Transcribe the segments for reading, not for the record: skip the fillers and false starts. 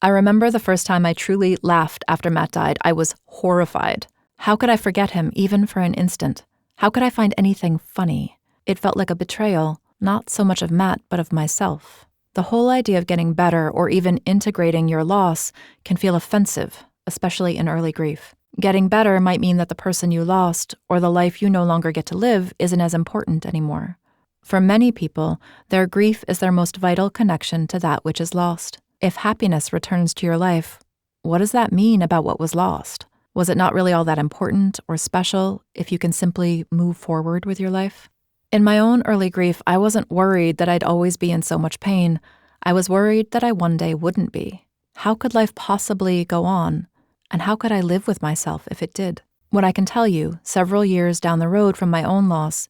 I remember the first time I truly laughed after Matt died. I was horrified. How could I forget him even for an instant? How could I find anything funny? It felt like a betrayal, not so much of Matt, but of myself. The whole idea of getting better or even integrating your loss can feel offensive, especially in early grief. Getting better might mean that the person you lost or the life you no longer get to live isn't as important anymore. For many people, their grief is their most vital connection to that which is lost. If happiness returns to your life, what does that mean about what was lost? Was it not really all that important or special if you can simply move forward with your life? In my own early grief, I wasn't worried that I'd always be in so much pain. I was worried that I one day wouldn't be. How could life possibly go on? And how could I live with myself if it did? What I can tell you, several years down the road from my own loss,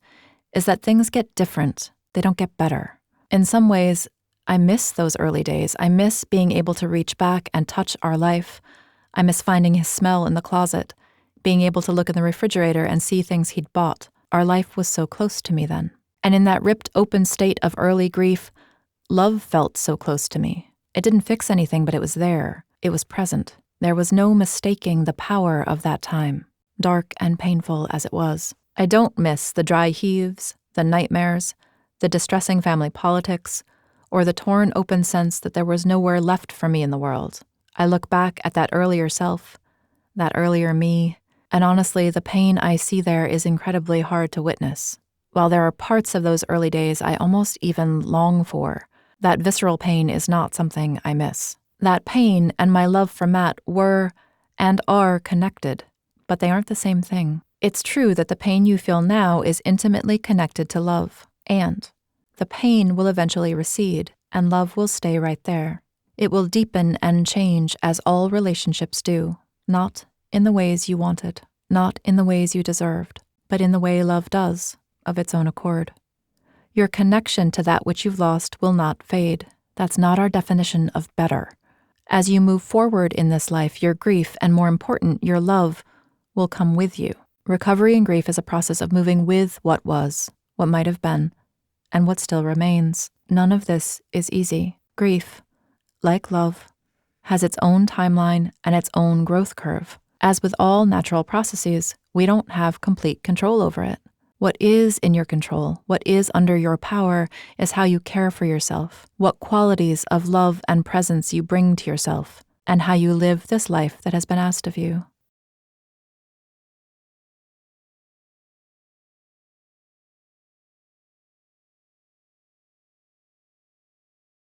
is that things get different. They don't get better. In some ways, I miss those early days. I miss being able to reach back and touch our life. I miss finding his smell in the closet, being able to look in the refrigerator and see things he'd bought. Our life was so close to me then. And in that ripped open state of early grief, love felt so close to me. It didn't fix anything, but it was there. It was present. There was no mistaking the power of that time, dark and painful as it was. I don't miss the dry heaves, the nightmares, the distressing family politics, or the torn open sense that there was nowhere left for me in the world. I look back at that earlier self, that earlier me, and honestly, the pain I see there is incredibly hard to witness. While there are parts of those early days I almost even long for, that visceral pain is not something I miss. That pain and my love for Matt were and are connected, but they aren't the same thing. It's true that the pain you feel now is intimately connected to love, and the pain will eventually recede, and love will stay right there. It will deepen and change as all relationships do, not in the ways you wanted, not in the ways you deserved, but in the way love does, of its own accord. Your connection to that which you've lost will not fade. That's not our definition of better. As you move forward in this life, your grief, and more important, your love, will come with you. Recovery and grief is a process of moving with what was, what might have been, and what still remains. None of this is easy. Grief, like love, has its own timeline and its own growth curve. As with all natural processes, we don't have complete control over it. What is in your control, what is under your power, is how you care for yourself, what qualities of love and presence you bring to yourself, and how you live this life that has been asked of you.